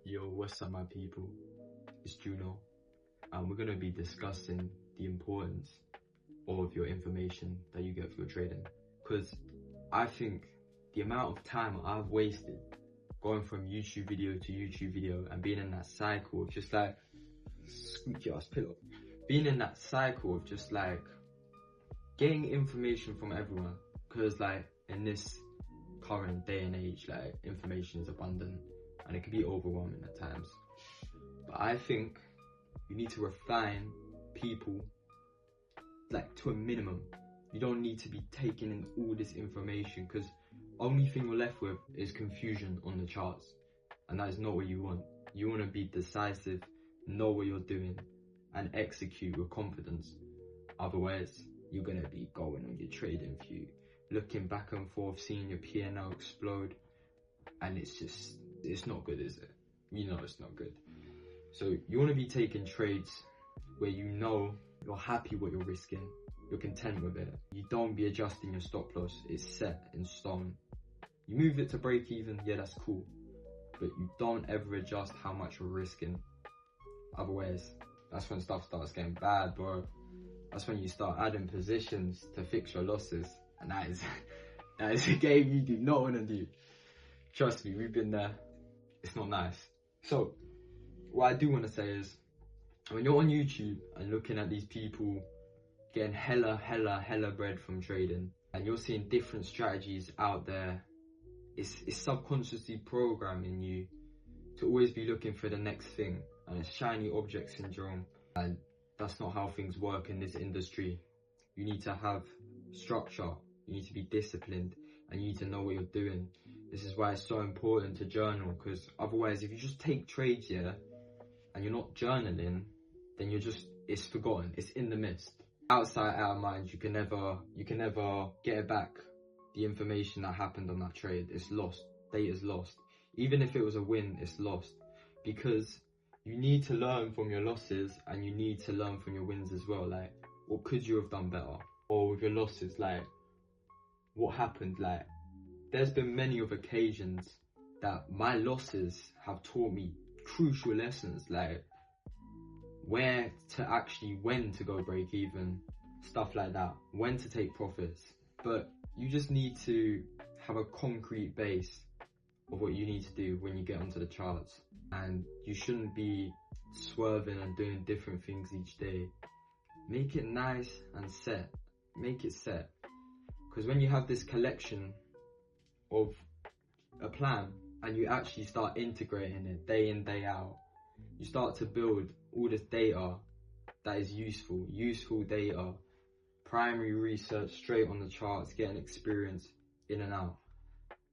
Yo, what's up my people? It's Juno, and we're going to be discussing the importance of your information that you get for your trading. Because I think the amount of time I've wasted going from YouTube video to YouTube video and being in that cycle of just like, squeaky ass pillow, being in that cycle of just like getting information from everyone. Because like in this current day and age, like information is abundant and it can be overwhelming at times. But I think you need to refine people like to a minimum. You don't need to be taking in all this information, because only thing you're left with is confusion on the charts, and that is not what you want. You want to be decisive, know what you're doing, and execute with confidence. Otherwise, you're going to be going on your trading view, looking back and forth, seeing your P&L explode, and it's not good, is it? You know it's not good. So you want to be taking trades where you know you're happy what you're risking, you're content with it. You don't be adjusting your stop loss, it's set in stone. You move it to break even, yeah, that's cool, but you don't ever adjust how much you're risking. Otherwise, that's when stuff starts getting bad, bro. That's when you start adding positions to fix your losses, and that is a game you do not want to do. Trust me, we've been there. It's not nice. So what I do want to say is, when you're on YouTube and looking at these people getting hella bread from trading, and you're seeing different strategies out there, it's subconsciously programming you to always be looking for the next thing, and it's shiny object syndrome, and that's not how things work in this industry. You need to have structure, you need to be disciplined, and you need to know what you're doing. This is why it's so important to journal, because otherwise if you just take trades here and you're not journaling, then it's forgotten, it's in the mist. Outside out of mind, you can never get it back. The information that happened on that trade, it's lost, data's lost. Even if it was a win, it's lost, because you need to learn from your losses and you need to learn from your wins as well. Like, what could you have done better? Or with your losses, like, what happened? Like, there's been many of occasions that my losses have taught me crucial lessons, like when to go break even, stuff like that, when to take profits. But you just need to have a concrete base of what you need to do when you get onto the charts, and you shouldn't be swerving and doing different things each day. Make it nice and set, make it set, because when you have this collection of a plan and you actually start integrating it day in, day out, you start to build all this data that is useful data, primary research straight on the charts, getting experience in and out.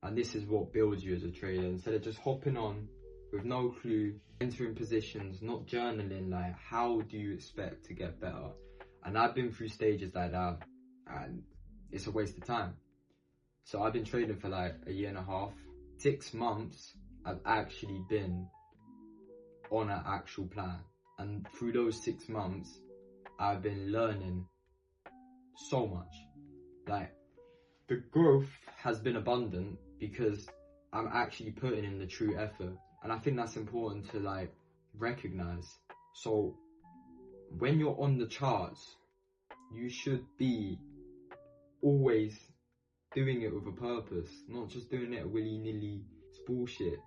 And this is what builds you as a trader, instead of just hopping on with no clue, entering positions, not journaling. Like, how do you expect to get better? And I've been through stages like that, and it's a waste of time. So I've been trading for like a year and a half. 6 months I've actually been on an actual plan, and through those 6 months I've been learning so much. Like, the growth has been abundant because I'm actually putting in the true effort, and I think that's important to like recognize. So when you're on the charts, you should be always doing it with a purpose, not just doing it willy-nilly. It's bullshit.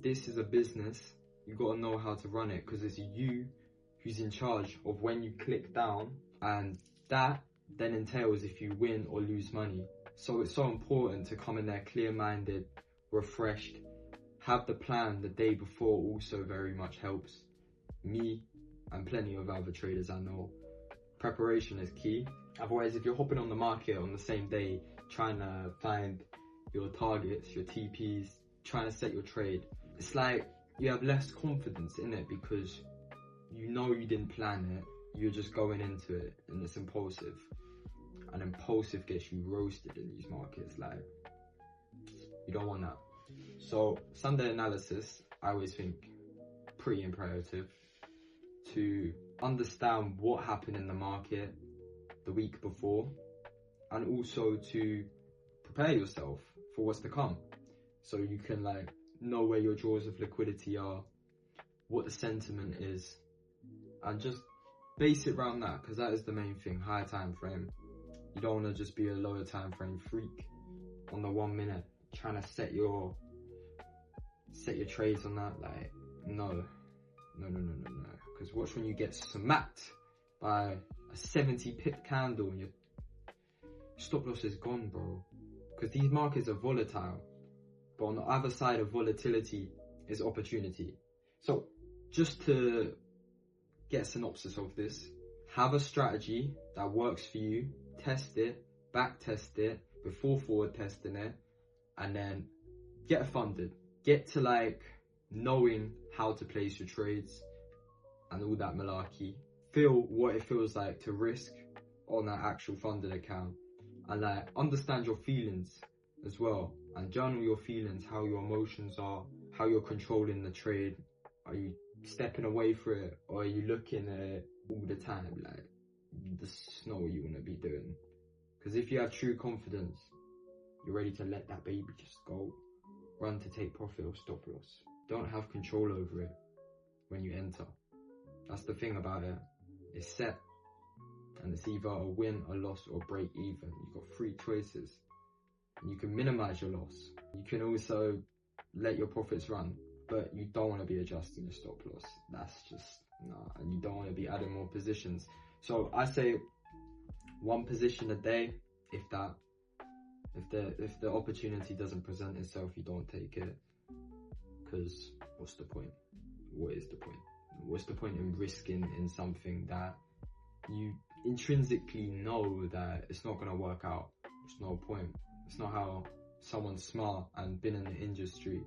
This is a business. You gotta know how to run it, because it's you who's in charge of when you click down, and that then entails if you win or lose money. So it's so important to come in there clear-minded, refreshed. Have the plan the day before also very much helps. Me and plenty of other traders I know, preparation is key. Otherwise, if you're hopping on the market on the same day, trying to find your targets, your TPs, trying to set your trade, it's like you have less confidence in it, because you know you didn't plan it, you're just going into it, and it's impulsive. And impulsive gets you roasted in these markets. Like, you don't want that. So Sunday analysis, I always think pretty imperative to understand what happened in the market the week before, and also to prepare yourself for what's to come, so you can like know where your draws of liquidity are, what the sentiment is, and just base it around that, because that is the main thing. Higher time frame. You don't want to just be a lower time frame freak on the 1 minute, trying to set your trades on that. Like, no. Because watch when you get smacked by a 70 pip candle and your stop loss is gone, bro. Because these markets are volatile, but on the other side of volatility is opportunity. So just to get a synopsis of this, have a strategy that works for you, test it, back test it before forward testing it, and then get it funded. Get to like knowing how to place your trades and all that malarkey. Feel what it feels like to risk on that actual funded account, and like understand your feelings as well, and journal your feelings, how your emotions are, how you're controlling the trade. Are you stepping away for it, or are you looking at it all the time? Like, this is not what you want to be doing. Because if you have true confidence, you're ready to let that baby just go. Run to take profit or stop loss. Don't have control over it when you enter. That's the thing about it. It's set, and it's either a win, a loss, or break even. You've got 3 choices. And you can minimize your loss. You can also let your profits run, but you don't want to be adjusting your stop loss. That's just, nah. And you don't want to be adding more positions. So I say 1 position a day, if that. If the opportunity doesn't present itself, you don't take it. Because what's the point? What is the point? What's the point in risking in something that you intrinsically know that it's not going to work out? There's no point. It's not how someone smart and been in the industry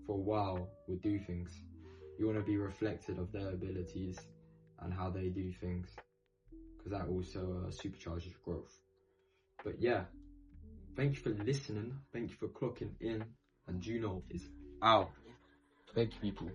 for a while would do things. You want to be reflected of their abilities and how they do things, because that also supercharges growth. But yeah, thank you for listening. Thank you for clocking in. And Juno is out. Thank you, people.